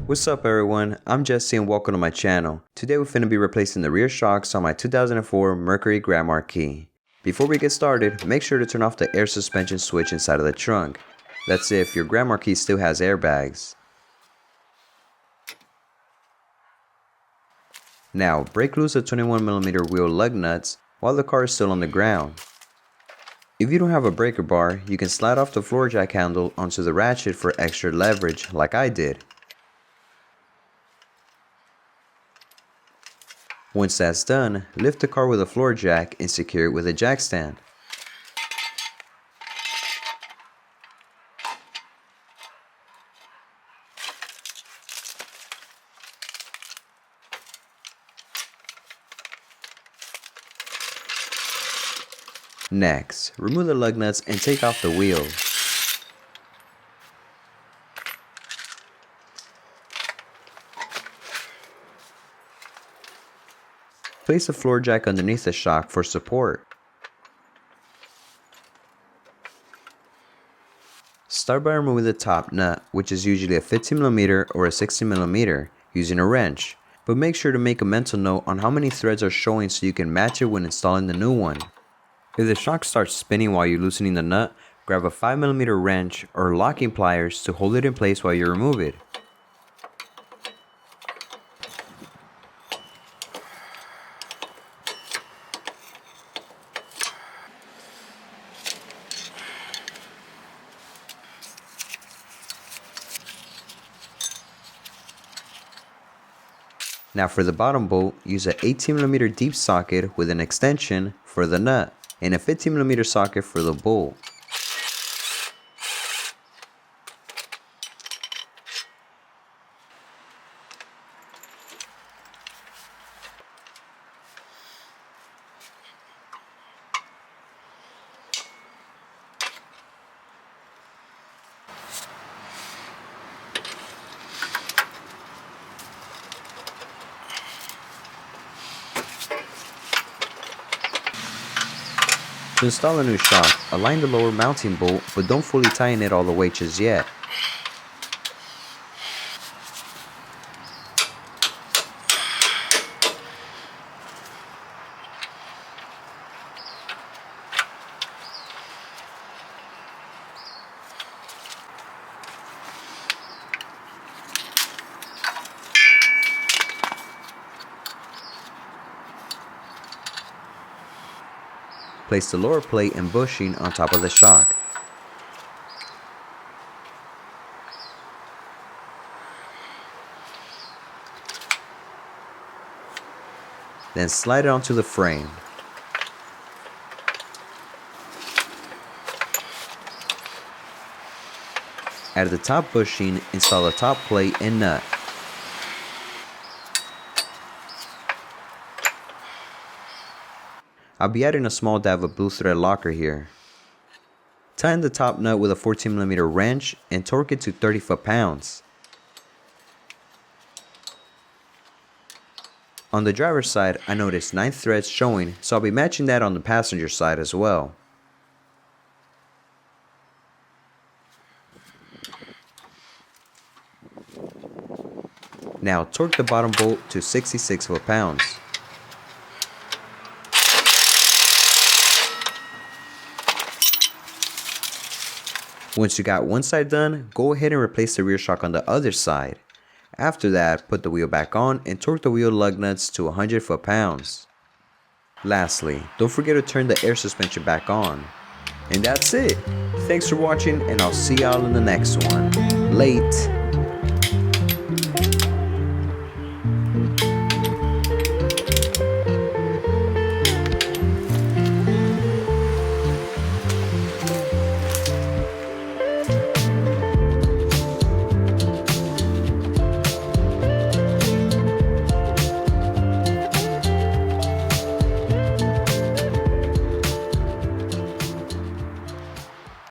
What's up everyone, I'm Jesse and welcome to my channel. Today we're finna be replacing the rear shocks on my 2004 Mercury Grand Marquis. Before we get started, make sure to turn off the air suspension switch inside of the trunk. That's if your Grand Marquis still has airbags. Now, break loose the 21mm wheel lug nuts while the car is still on the ground. If you don't have a breaker bar, you can slide off the floor jack handle onto the ratchet for extra leverage like I did. Once that's done, lift the car with a floor jack and secure it with a jack stand. Next, remove the lug nuts and take off the wheel. Place the floor jack underneath the shock for support. Start by removing the top nut, which is usually a 15mm or a 16mm, using a wrench, but make sure to make a mental note on how many threads are showing so you can match it when installing the new one. If the shock starts spinning while you're loosening the nut, grab a 5mm wrench or locking pliers to hold it in place while you remove it. Now for the bottom bolt, use an 18mm deep socket with an extension for the nut and a 15mm socket for the bolt. To install a new shock, align the lower mounting bolt, but don't fully tighten it all the way just yet. Place the lower plate and bushing on top of the shock. Then slide it onto the frame. At the top bushing, install the top plate and nut. I'll be adding a small dab of blue thread locker here. Tighten the top nut with a 14mm wrench and torque it to 30 foot-pounds. On the driver's side, I noticed 9 threads showing, so I'll be matching that on the passenger side as well. Now torque the bottom bolt to 66 foot-pounds. Once you got one side done, go ahead and replace the rear shock on the other side. After that, put the wheel back on and torque the wheel lug nuts to 100 foot-pounds. Lastly, don't forget to turn the air suspension back on. And that's it. Thanks for watching and I'll see y'all in the next one. Late.